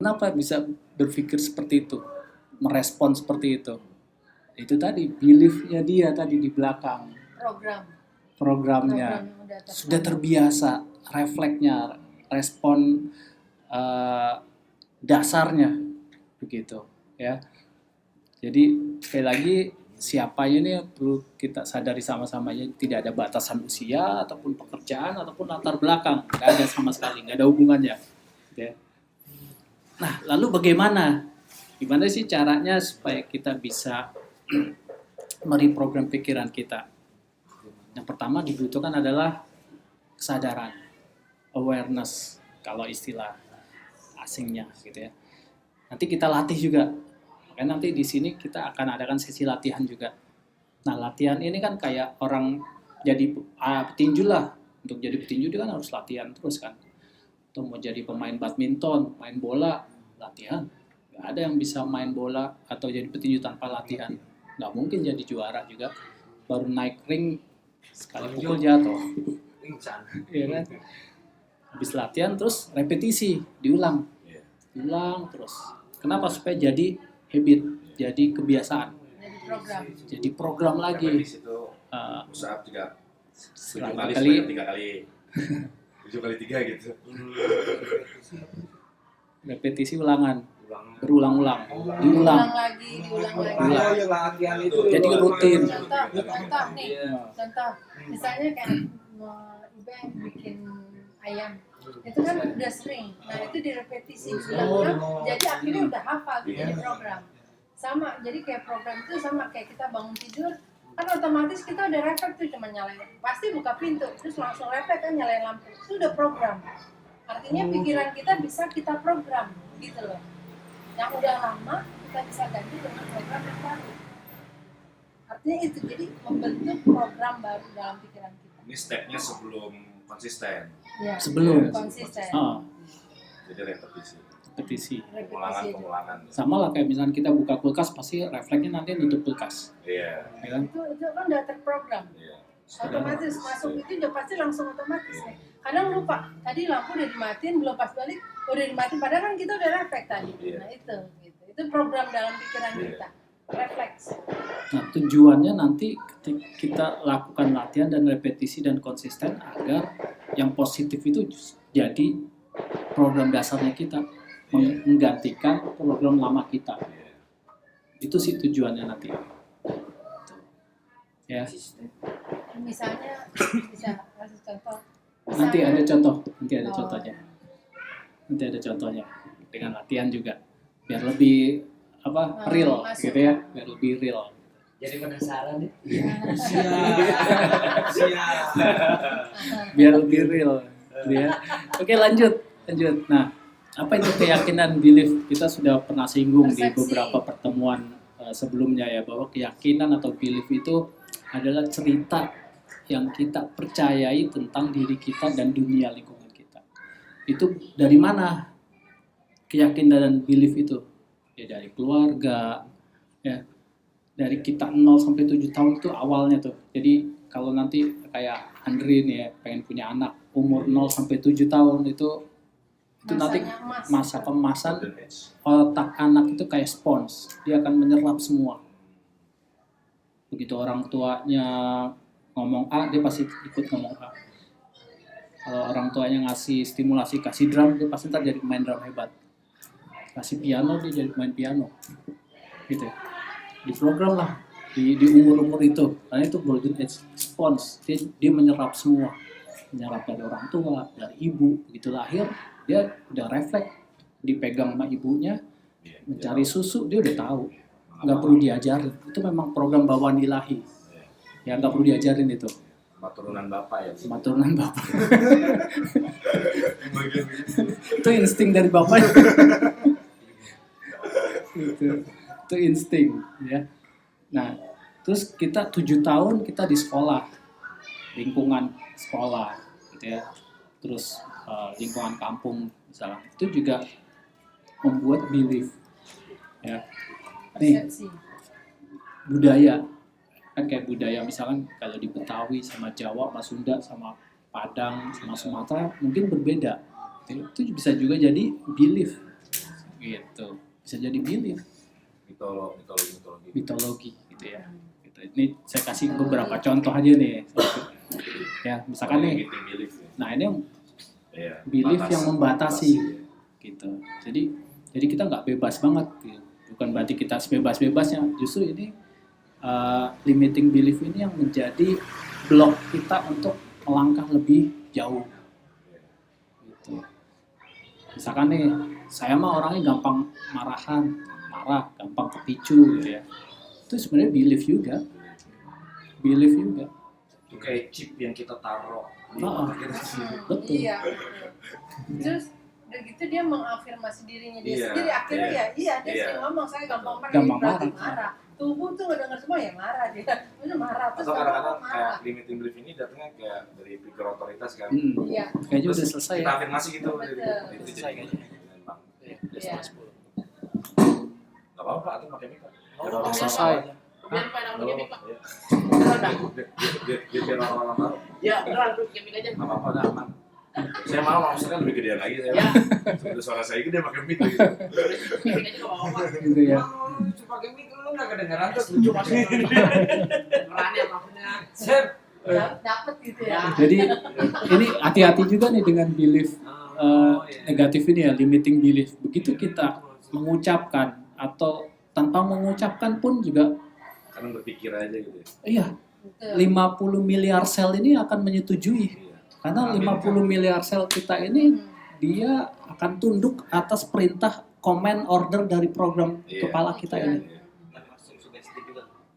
Kenapa bisa berpikir seperti itu, merespon seperti itu? Itu tadi belief-nya dia tadi di belakang. Programnya sudah terbiasa, refleksnya, respon dasarnya begitu ya. Jadi sekali lagi siapanya ini perlu kita sadari sama-sama ya, tidak ada batasan usia ataupun pekerjaan ataupun latar belakang, nggak ada sama sekali, nggak ada hubungannya ya. Nah lalu gimana sih caranya supaya kita bisa mereprogram pikiran kita? Yang pertama dibutuhkan adalah kesadaran, awareness kalau istilah asingnya gitu ya. Nanti kita latih juga. Makanya nanti di sini kita akan adakan sesi latihan juga. Nah, latihan ini kan kayak orang jadi petinju lah. Untuk jadi petinju dia kan harus latihan terus kan. Atau mau jadi pemain badminton, main bola, latihan. Gak ada yang bisa main bola atau jadi petinju tanpa latihan. Gak mungkin jadi juara juga. Baru naik ring sekali pukul jatuh. Iya kan? Habis latihan terus repetisi, diulang terus. Kenapa? Supaya jadi habit, jadi kebiasaan, jadi program lagi. Repetisi itu usaha 7 kali 3 kali 7 kali 3 gitu. Repetisi ulangan, berulang-ulang, diulang lagi. Jadi rutin. Contoh, misalnya kayak ibu yang bikin ayam, itu kan udah sering, nah itu direpetisi diulang-ulang, jadi akhirnya udah hafal jadi program. Sama, jadi kayak program itu sama kayak kita bangun tidur, kan otomatis kita udah refleks tuh cuma nyalain, pasti buka pintu, terus langsung refleks kan nyalain lampu, itu udah program. Artinya pikiran kita bisa kita program, gitu loh. Yang udah lama kita bisa ganti dengan program yang baru. Artinya itu, jadi membentuk program baru dalam pikiran kita. Ini stepnya sebelum konsisten. Ya, sebelum konsisten. Jadi repetisi. Pengulangan. Sama lah kayak misalnya kita buka kulkas, pasti refleksnya nanti nutup kulkas. Iya. Ya kan? Itu kan udah terprogram. Iya. Otomatis masuk itu udah pasti langsung otomatis nih. Kadang lupa, tadi lampu udah dimatiin, belum pas balik udah dimatiin, padahal kan kita udah refleks tadi. Iya. Nah itu gitu. Itu program dalam pikiran kita. Refleks. Nah tujuannya nanti kita lakukan latihan dan repetisi dan konsisten agar yang positif itu jadi program dasarnya kita, menggantikan program lama kita. Itu sih tujuannya nanti. Ya. Misalnya bisa kasih contoh. Nanti ada contohnya. Nanti ada contohnya dengan latihan juga biar lebih real masuk. gitu ya, biar lebih real. Jadi penasaran nih. Siap. Biar lebih real gitu ya. Oke, lanjut. Nah, apa itu keyakinan belief? Kita sudah pernah singgung di beberapa pertemuan sebelumnya ya, bahwa keyakinan atau belief itu adalah cerita yang kita percayai tentang diri kita dan dunia lingkungan kita. Itu dari mana keyakinan dan belief itu? Ya dari keluarga, ya dari kita 0 sampai 7 tahun itu awalnya tuh. Jadi kalau nanti kayak Andri nih ya, pengen punya anak umur 0 sampai 7 tahun itu nanti masa kemasan otak anak itu kayak spons, dia akan menyerap semua. Begitu orang tuanya ngomong A, dia pasti ikut ngomong A. Kalau orang tuanya ngasih stimulasi, kasih drum, dia pasti ntar jadi pemain drum hebat. Kasih piano, dia jadi pemain piano. Gitu ya. Diprogram lah di umur-umur itu. Karena itu golden age spons, dia menyerap semua. Menyerap dari orang tua, dari ibu, begitu lahir dia udah refleks, dipegang sama ibunya, mencari susu dia udah tahu, nggak perlu diajarin. Itu memang program bawaan ilahi, ya nggak perlu diajarin itu. Turunan bapak ya. Turunan bapak. Itu insting dari bapak. itu insting, ya. Nah, terus kita 7 tahun kita di sekolah, lingkungan sekolah, gitu ya. Terus lingkungan kampung misalnya, itu juga membuat belief, ya. Nih, budaya kan kayak budaya misalkan kalau di Betawi sama Jawa, sama Sunda, sama Padang, sama Sumatera mungkin berbeda. Itu bisa juga jadi belief. gitu. Bisa jadi belief, mitologi gitu ya. Gitu. Ini saya kasih beberapa contoh aja nih. Ya, misalkan nih. Nah, ini belief yang membatasi gitu. Jadi kita nggak bebas banget gitu. Bukan berarti kita sebebas-bebasnya, justru ini limiting belief ini yang menjadi blok kita untuk melangkah lebih jauh gitu. Misalkan nih, saya mah orangnya gampang marah, gampang kepicu gitu ya. Itu sebenarnya belief juga. Itu kayak chip yang kita taruh di Oh, otak kita sendiri. betul. Iya. Terus udah gitu dia mengafirmasi dirinya dia Iya, sendiri, akhirnya iya. dia Iya. sering ngomong saya gampang Gampang berarti marah. marah. Tubuh tuh nggak dengar semua ya marah dia, itu marah terus Atau kadang-kadang gampang kayak marah. limiting belief ini datangnya kayak dari figur otoritas kan. Iya. Kayaknya udah Terus selesai kita ya. afirmasi gitu. Betul. Itu Selesai jadi kayaknya. memang. Iya, Iya. Gak apa-apa atau pakai mic. Udah selesai. Biar pada pakai mic, Pak. Biar orang-orang tahu. Ya, beneran tuh pakai mic aja. Gak apa-apa, udah aman. Saya mau maksudnya lebih gedean lagi saya. Ya. Sudah suara saya gede pakai mic gitu. Pakai mic aja enggak apa-apa. Gitu ya. Lucu pakai mic lu enggak kedengeran terus lucu maksudnya. Perannya maksudnya. Set. Dapet gitu ya. Jadi ini hati-hati juga nih dengan belief negatif ini ya, limiting belief. Begitu kita mengucapkan atau tanpa mengucapkan pun juga, Karena berpikir aja gitu ya. iya, Betul. 50 miliar sel ini akan menyetujui. Iya. Karena 50 miliar sel kita ini dia akan tunduk atas perintah command order dari program Iya. kepala kita ini. Iya.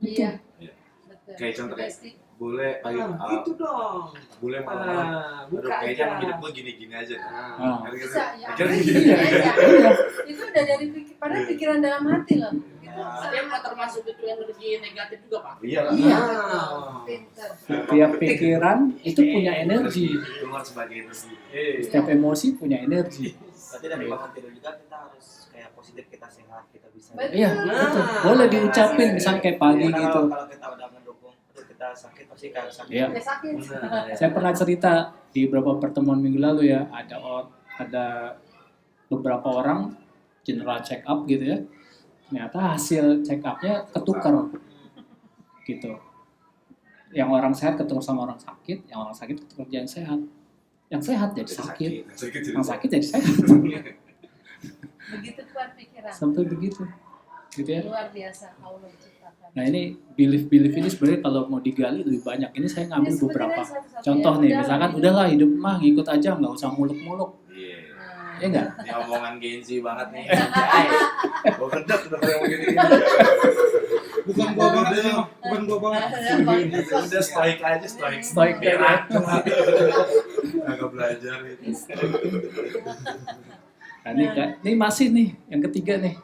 Iya. Iya. Betul. Kayak contoh kayak Pasti. boleh Gitu dong. boleh malam. Aduh, Buka kayaknya aja. hidup gue gini-gini aja. Nah, Kan gitu. Bisa ya. Akhirnya Iya, gini. iya. iya. Itu udah dari padahal pikiran dalam hati loh. Itu Dia nggak termasuk itu energi negatif juga, Pak. Iya lah. Iya. Ah. Pinter. Setiap pikiran itu punya energi. Keluar sebagai energi. Setiap emosi punya energi. Berarti dari bangun tidur juga kita harus kayak positif, kita sehat, kita bisa. Betul. Iya, betul. Boleh diucapin misalnya kayak pagi Karena gitu. kalau kita udah mendukung, aduh kita sakit pasti kan sakit. Iya. Udah sakit. Saya pernah cerita di beberapa pertemuan minggu lalu ya, ada beberapa orang general check up gitu ya. Ternyata hasil check up-nya ketukar gitu. Yang orang sehat ketemu sama orang sakit, yang orang sakit ketemu yang sehat. Yang sehat jadi sakit, yang sakit jadi sehat. Begitu kuat pikiran. Sampai begitu. Gitu ya. Luar biasa Allah ciptakan. Nah ini belief ini sebenarnya kalau mau digali lebih banyak. Ini saya ngambil Ini sebenarnya beberapa satu-satunya contoh nih. udah Misalkan ini. udahlah hidup mah ngikut aja, nggak usah muluk-muluk. Iya. Nah, Ya enggak? Ini omongan Gen Z banget nih. Anjay. Gua gedek udah kayak begini. Bukan gua banget sih, bukan gua banget. Udah stoik aja, stoik. Stoik Biar ya. adem. Agak belajar gitu. Nah, ini masih nih yang ketiga nih.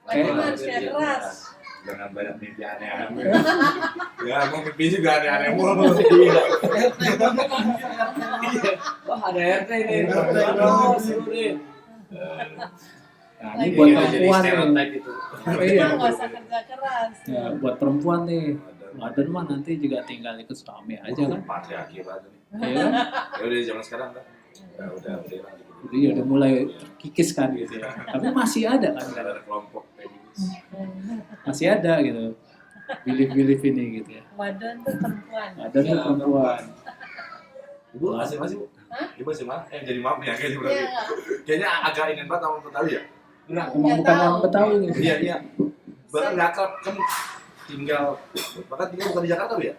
lagi Kayak- manusia keras. Jangan banyak mimpi aneh-aneh. Ya, mau mimpi juga aneh-aneh mulu. Wah, ada RT ini. Oh, seru nih. Nah ini buat Jadi perempuan nih. stereotype gitu. Iya. Kita nggak usah kerja keras. Ya, buat perempuan nih. Waduh mah nanti juga tinggal ikut suami aja kan. Patriarki banget nih. Ya kan? Ya udah zaman sekarang kan. Ya udah hilang gitu. Jadi ya udah mulai kikis kan gitu ya. Tapi masih ada kan. Ada kelompok feminis. Masih ada gitu. Belief ini gitu ya. Wadan tuh perempuan. Ada tuh perempuan. Ibu masih Bu? Hah? Ibu masih mana? Jadi maaf ya kayaknya berarti. Iya nggak? Kayaknya agak ingin banget sama Betawi ya. Emang Nggak bukan tahu. orang Betawi nih. Iya. Bahkan nggak akrab kan tinggal bukan di Jakarta Bu ya?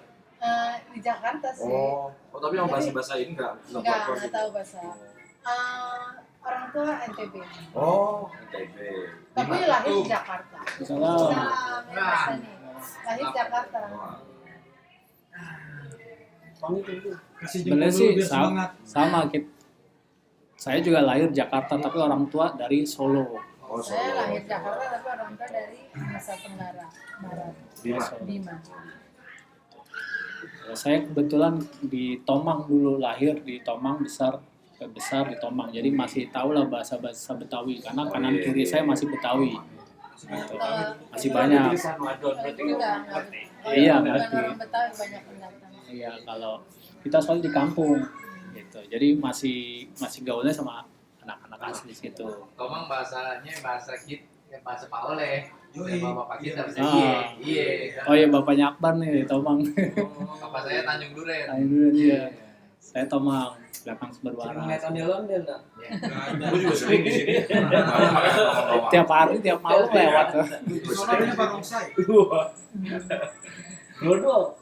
Di Jakarta sih. Oh, tapi yang bahasa ini nggak Nggak tahu bahasa. Orang tua NTB. Oh, NTB. Tapi lahir di Jakarta. Salam. Nah, nih. Lahir di Jakarta. Kasih Sebenarnya jempol dulu sih biar semangat. sama gitu. Saya juga lahir Jakarta tapi orang tua dari Solo. Oh, Saya lahir Jakarta tapi orang tua dari Nusa Tenggara Barat. Bima. Bima. Saya kebetulan di Tomang dulu, lahir di Tomang, besar di Tomang. Jadi masih tahu lah bahasa Betawi karena kanan iya, kiri iya. saya masih Betawi. Gitu. Masih Kalau- banyak. Jadi Sanwadon berarti Enggak, ngerti. Iya, bukan ngerti. orang Betawi banyak pendatang. Iya, kalau kita soalnya di kampung gitu. Jadi masih gaulnya sama anak-anak asli situ. Tomang bahasanya bahasa bahasa Pak Oleh. Yoi. Bapak kita bisa Ah. iya. Oh iya, bapaknya Akbar nih, Tomang. Bapak saya Tanjung Duren. Ayo dulu dia. Saya Tomang, belakang sumber Sering waras. lihat ondel-ondel dah. Gue juga sering di sini. Makanya Tiap hari, tiap malam lewat. Soalnya barongsai. Bodoh.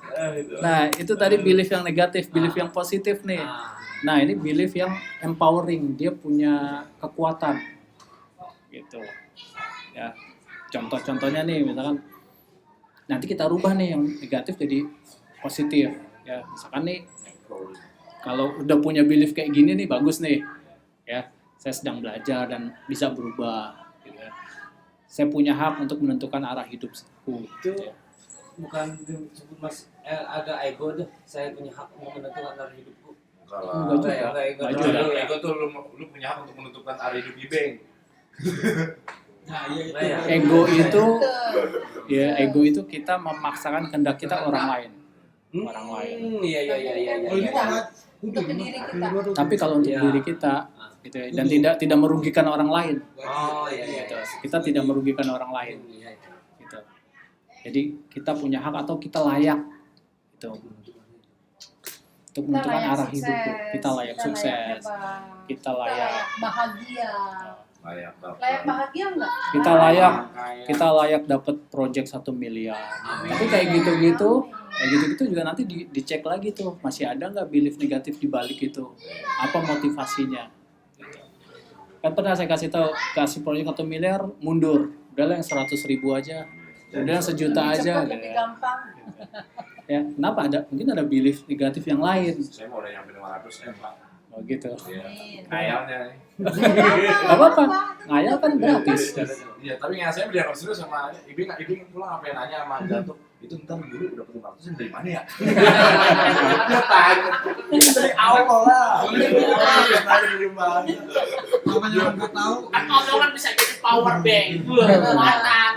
Nah, itu tadi belief yang negatif, belief yang positif nih. Nah, ini belief yang empowering, dia punya kekuatan. Gitu. Ya. Contoh-contohnya nih, misalkan nanti kita rubah nih yang negatif jadi positif. Ya, misalkan nih kalau udah punya belief kayak gini nih bagus nih. Ya, saya sedang belajar dan bisa berubah gitu ya. Saya punya hak untuk menentukan arah hidupku. Itu bukan disebut agak ego tuh. Saya punya hak untuk menentukan arah hidupku. Enggak juga. Enggak ego. Enggak Enggak juga. Ego tuh lu punya hak untuk menentukan arah hidup Ibeng. Nah, iya itu. Nah, ya. Ego itu Betul. ya, ego itu kita memaksakan kehendak kita orang lain. Orang lain. Iya. Oh ini Kita. banget. Untuk diri kita. Tapi kalau untuk Iya. diri kita gitu ya, dan tidak merugikan orang lain. Oh iya. Gitu. Kita tidak merugikan orang lain. Iya. Gitu. Jadi kita punya hak atau kita layak gitu. Untuk menentukan arah hidup kita layak sukses, hebat, kita layak bahagia. Layak Layak bahagia enggak? kita layak dapat project 1 miliar. Tapi kayak gitu-gitu juga nanti dicek lagi tuh, masih ada nggak belief negatif di balik itu, apa motivasinya gitu. Kan pernah saya kasih project 1 miliar, mundur, udahlah yang 100.000 aja, udah yang 1 juta Lebih aja cepat, gitu lebih ya. gampang. Ya, kenapa mungkin ada belief negatif yang lain. Saya mau udah nyampe 500 Pak. Oh gitu. Iya. Amin. Ngayalnya nih. Gak apa-apa, ngayal kan gratis. Iya, tapi yang saya bilang serius sama Ibing pulang sampai nanya sama Jatuh, itu ntar dulu udah 500 dari mana ya? Dia tanya, dari awal lah. Dari mana? Namanya orang nggak tahu. Kan omongan bisa jadi power bank. Mantap.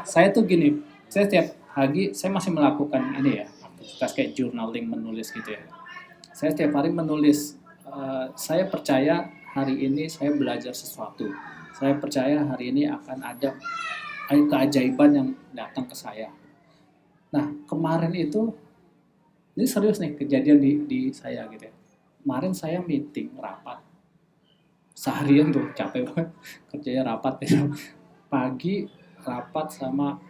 Saya tuh gini, saya setiap pagi saya masih melakukan ini ya, aktivitas kayak journaling, menulis gitu ya. Saya setiap hari menulis, saya percaya hari ini saya belajar sesuatu. Saya percaya hari ini akan ada keajaiban yang datang ke saya. Nah, kemarin itu, ini serius nih kejadian di saya gitu ya. Kemarin saya meeting, rapat. Seharian tuh, capek banget. Kerjanya rapat ya. Pagi rapat sama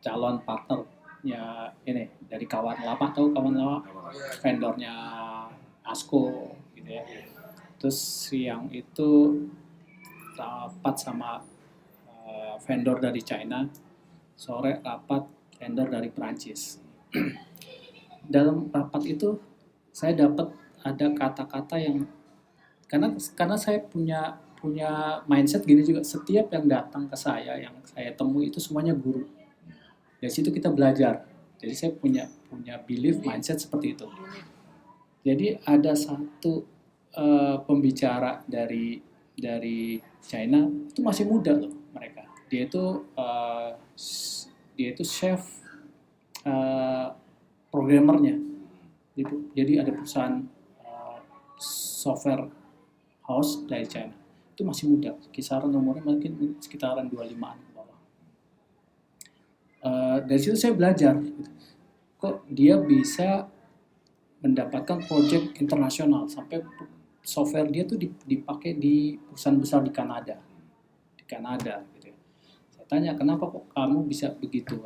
calon partnernya ini dari kawan lama, tahu kawan lama, vendornya Asko gitu ya. Terus siang itu rapat sama vendor dari China, sore rapat vendor dari Perancis. Dalam rapat itu saya dapat ada kata-kata yang karena saya punya mindset gini juga, setiap yang datang ke saya, yang saya temui itu semuanya guru. Dari situ kita belajar. Jadi saya punya belief mindset seperti itu. Jadi ada satu pembicara dari China, itu masih muda loh mereka. Dia itu chef programmernya. Jadi ada perusahaan software house dari China. Itu masih muda, kisaran umurnya mungkin sekitaran 25-an ke bawah. Dari situ saya belajar, gitu. Kok dia bisa mendapatkan project internasional sampai software dia tuh dipakai di perusahaan besar di Kanada gitu ya. Saya tanya, kenapa kok kamu bisa begitu?